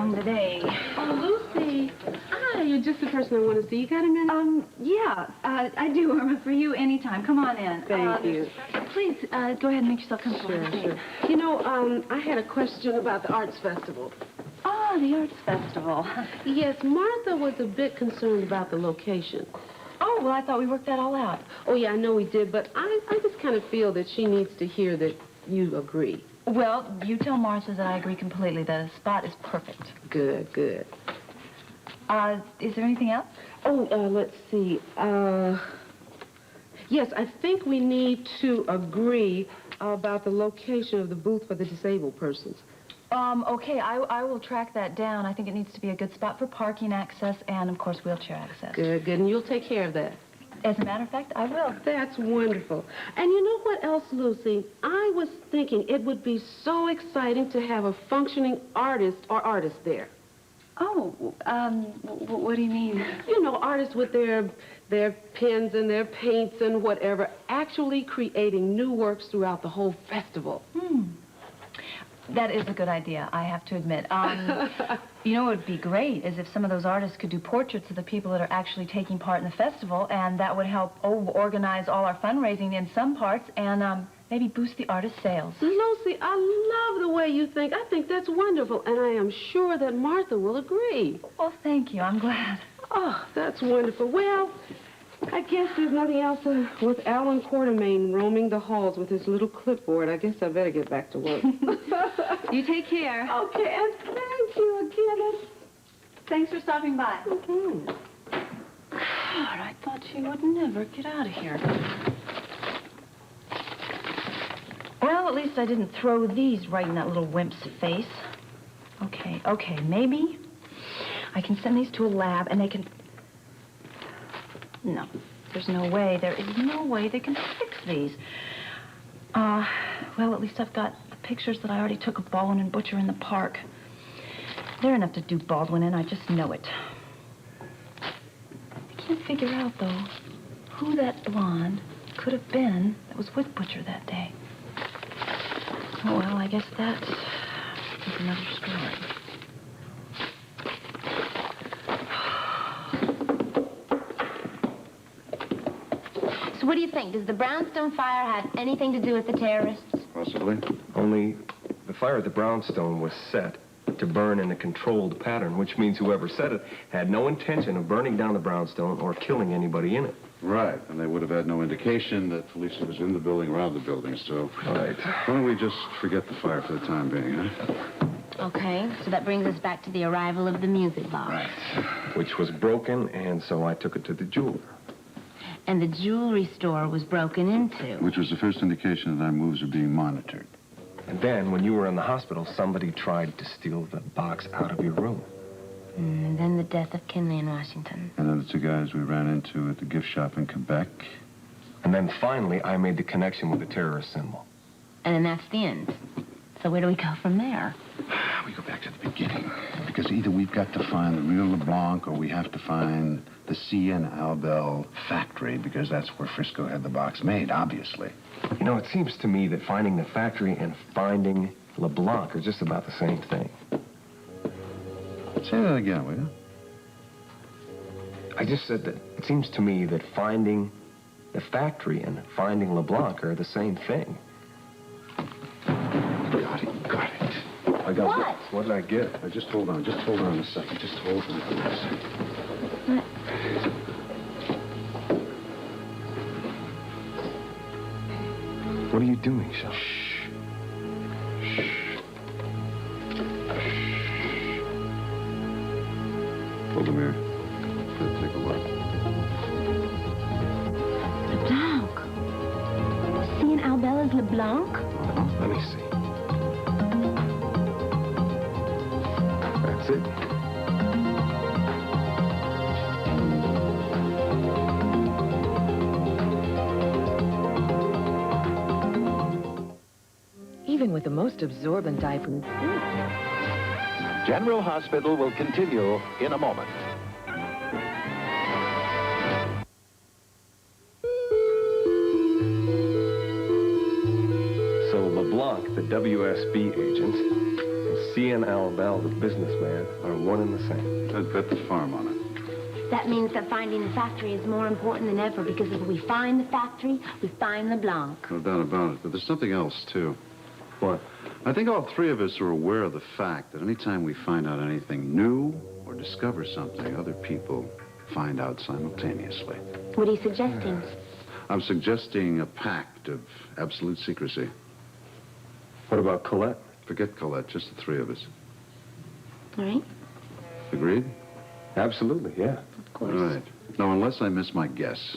along the day. Oh, Lucy. Hi, you're just the person I want to see. You got a minute? Yeah, I do, Irma, for you anytime. Come on in. Thank you. Please, go ahead and make yourself comfortable. Sure. You know, I had a question about the Arts Festival. Oh, the Arts Festival. Yes, Martha was a bit concerned about the location. Oh, well, I thought we worked that all out. Oh, yeah, I know we did, but I just kind of feel that she needs to hear that you agree. Well, you tell Martha that I agree completely, that a spot is perfect. Good. Is there anything else? Oh, let's see. Yes, I think we need to agree about the location of the booth for the disabled persons. Okay, I will track that down. I think it needs to be a good spot for parking access and, of course, wheelchair access. Good, and you'll take care of that. As a matter of fact, I will. That's wonderful. And you know what else, Lucy? I was thinking it would be so exciting to have a functioning artist or artists there. Oh, what do you mean? You know, artists with their pens and their paints and whatever, actually creating new works throughout the whole festival. That is a good idea, I have to admit. You know what would be great is if some of those artists could do portraits of the people that are actually taking part in the festival, and that would help organize all our fundraising in some parts and maybe boost the artist sales. Lucy, I love the way you think. I think that's wonderful, and I am sure that Martha will agree. Well, thank you. I'm glad. Oh, that's wonderful. Well, I guess there's nothing else with Alan Quartermain roaming the halls with his little clipboard. I guess I better get back to work. You take care. Okay, and thank you again. Thanks for stopping by. Okay. God, I thought she would never get out of here. Well, at least I didn't throw these right in that little wimp's face. Okay, maybe I can send these to a lab and they can... No, there's no way. There is no way they can fix these. Well, at least I've got the pictures that I already took of Baldwin and Butcher in the park. They're enough to do Baldwin in, I just know it. I can't figure out, though, who that blonde could have been that was with Butcher that day. Oh, well, I guess that is another story. So what do you think? Does the Brownstone fire have anything to do with the terrorists? Possibly. Only the fire at the Brownstone was set to burn in a controlled pattern, which means whoever set it had no intention of burning down the Brownstone or killing anybody in it. Right, and they would have had no indication that Felicia was in the building, around the building, so... Right. Why don't we just forget the fire for the time being, huh? Okay, so that brings us back to the arrival of the music box. Right. Which was broken, and so I took it to the jeweler. And the jewelry store was broken into. Which was the first indication that our moves are being monitored. And then, when you were in the hospital, somebody tried to steal the box out of your room. And then the death of Kinley in Washington. And then the two guys we ran into at the gift shop in Quebec. And then, finally, I made the connection with the terrorist symbol. And then that's the end. So where do we go from there? We go back to the beginning. Because either we've got to find the real LeBlanc or we have to find the C.N. Albel factory, because that's where Frisco had the box made, obviously. You know, it seems to me that finding the factory and finding LeBlanc are just about the same thing. Say that again, will you? I just said that it seems to me that finding the factory and finding LeBlanc are the same thing. Got it. I got What? it. What did I get? Just hold on a second. Just hold on a second. What are you doing, Shel? Shh. Hold the mirror. Let's take a look. LeBlanc. C.N. Albel is LeBlanc? Let me see. That's it. Even with the most absorbent diaper. General Hospital will continue in a moment. So LeBlanc, the WSB agent, C.N. Bell, the businessman, are one and the same. I'd bet the farm on it. That means that finding the factory is more important than ever, because if we find the factory, we find LeBlanc. No doubt about it. But there's something else, too. What? I think all three of us are aware of the fact that anytime we find out anything new or discover something, other people find out simultaneously. What are you suggesting? I'm suggesting a pact of absolute secrecy. What about Colette? Forget Colette, just the three of us. All right? Agreed? Absolutely, yeah. Of course. All right. Now, unless I miss my guess,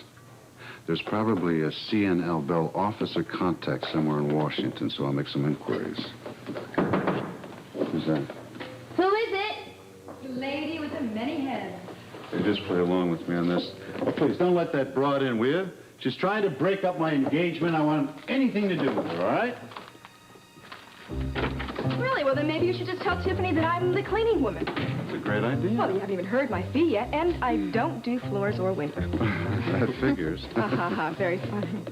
there's probably a C.N.L. Bell officer contact somewhere in Washington, so I'll make some inquiries. Who's that? Who is it? The lady with the many heads. Hey, just play along with me on this. Please, don't let that broad in, will you? She's trying to break up my engagement. I want anything to do with her, all right? Really? Well, then maybe you should just tell Tiffany that I'm the cleaning woman. It's a great idea. Well, you haven't even heard my fee yet, and I don't do floors or window. That figures. Ha ha ha, very funny.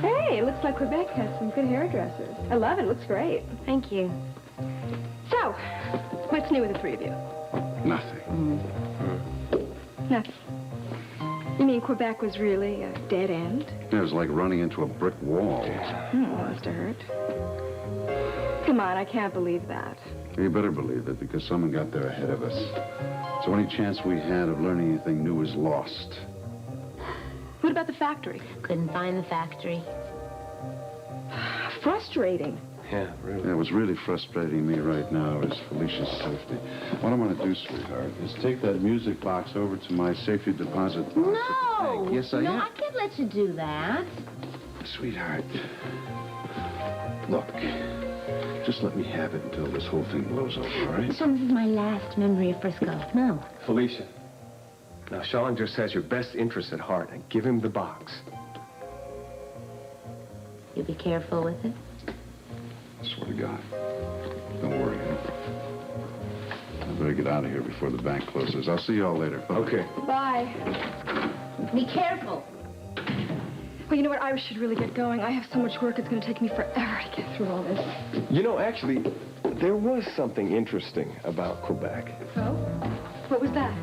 Hey, it looks like Quebec has some good hairdressers. I love it, looks great. Thank you. So, what's new with the three of you? Nothing. Nothing. You mean Quebec was really a dead end? It was like running into a brick wall. Must have hurt. Come on, I can't believe that. You better believe it, because someone got there ahead of us. So any chance we had of learning anything new is lost. What about the factory? Couldn't find the factory. Frustrating. Yeah, really. Yeah, what's really frustrating me right now is Felicia's safety. What I'm going to do, sweetheart, is take that music box over to my safety deposit box. No! Yes, I No, am. I can't let you do that. Sweetheart, look, just let me have it until this whole thing blows over, all right? Sean, this is my last memory of Frisco. No. Felicia, now Schallinger says your best interest at heart, and give him the box. You be careful with it. I swear to God. Don't worry. I better get out of here before the bank closes. I'll see you all later. Bye. Okay. Bye. Be careful. Well, you know what? I should really get going. I have so much work, it's going to take me forever to get through all this. You know, actually, there was something interesting about Quebec. So? What was that?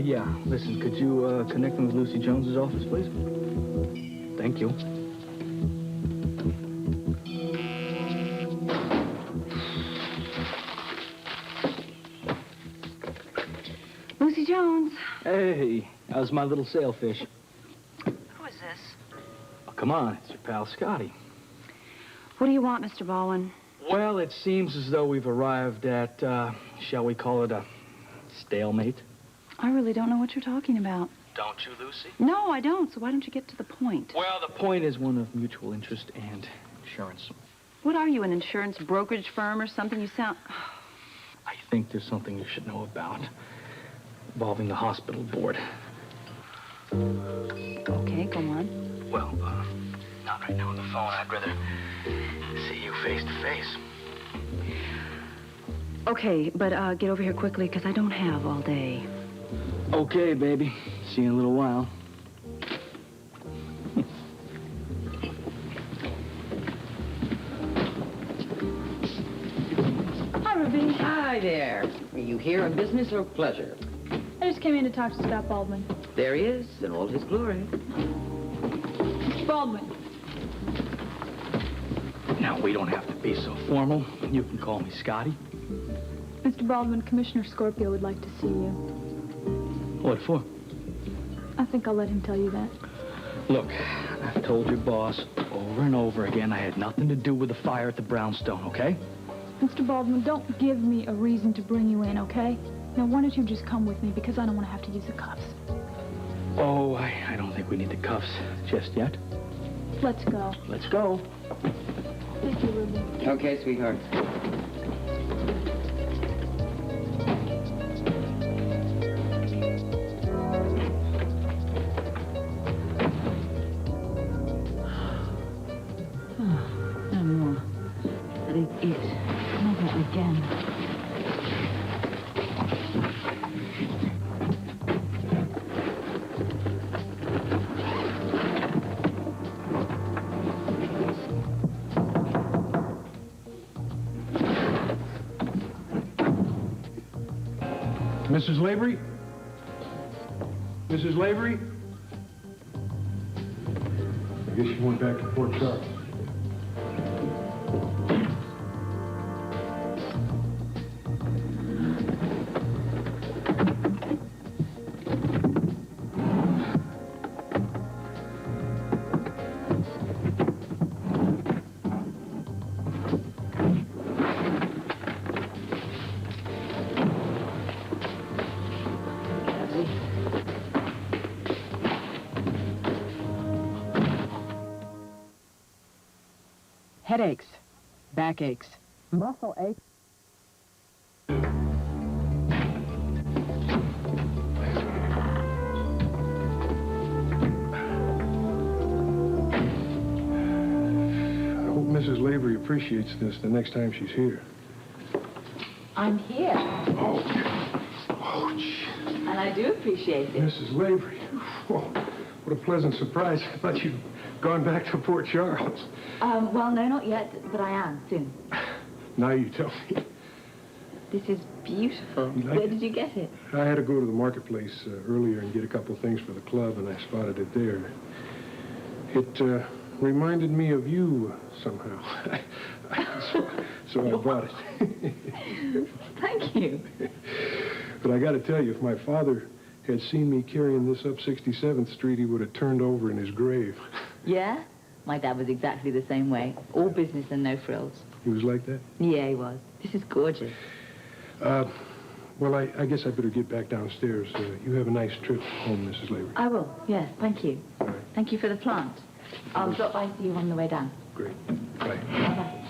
Yeah. Listen, could you connect me with Lucy Jones's office, please? Thank you. Lucy Jones. Hey, how's my little sailfish? Who is this? Oh, come on, it's your pal Scotty. What do you want, Mr. Baldwin? Well, it seems as though we've arrived at, shall we call it a stalemate? I really don't know what you're talking about. Don't you, Lucy? No, I don't, so why don't you get to the point? Well, the point is one of mutual interest and insurance. What are you, an insurance brokerage firm or something? You sound... I think there's something you should know about involving the hospital board. Okay, go on. Well, not right now on the phone. I'd rather see you face to face. Okay, but get over here quickly, because I don't have all day. Okay, baby. See you in a little while. Hi, Ruby. Hi there. Are you here on business or pleasure? I just came in to talk to Scott Baldwin. There he is, in all his glory. Mr. Baldwin. Now, we don't have to be so formal. You can call me Scotty. Mr. Baldwin, Commissioner Scorpio would like to see you. What for? I think I'll let him tell you that. Look, I've told your boss over and over again I had nothing to do with the fire at the Brownstone, okay? Mr. Baldwin, don't give me a reason to bring you in, okay? Now, why don't you just come with me, because I don't want to have to use the cuffs. Oh, I don't think we need the cuffs just yet. Let's go. Let's go. Thank you, Ruby. Okay, sweetheart. Mrs. Lavery? Mrs. Lavery? I guess she went back to Port Charles. Headaches, backaches, muscle aches. I hope Mrs. Lavery appreciates this the next time she's here. I'm here, Oh, gee. and I do appreciate it. Mrs. Lavery. Oh, what a pleasant surprise. I thought you'd gone back to Port Charles. Well, no, not yet, but I am soon. Now you tell me. This is beautiful. You like Where it? did you get it? I had to go to the marketplace earlier and get a couple things for the club, and I spotted it there. It reminded me of you somehow. so I bought it. Thank you. But I got to tell you, if my father had seen me carrying this up 67th Street, he would have turned over in his grave. Yeah? My dad was exactly the same way. All business and no frills. He was like that? Yeah, he was. This is gorgeous. Well, I guess I better get back downstairs. You have a nice trip home, Mrs. Lavery. I will, yes, thank you. All right. Thank you for the plant. I'll drop by to you on the way down. Great. Bye. Bye-bye.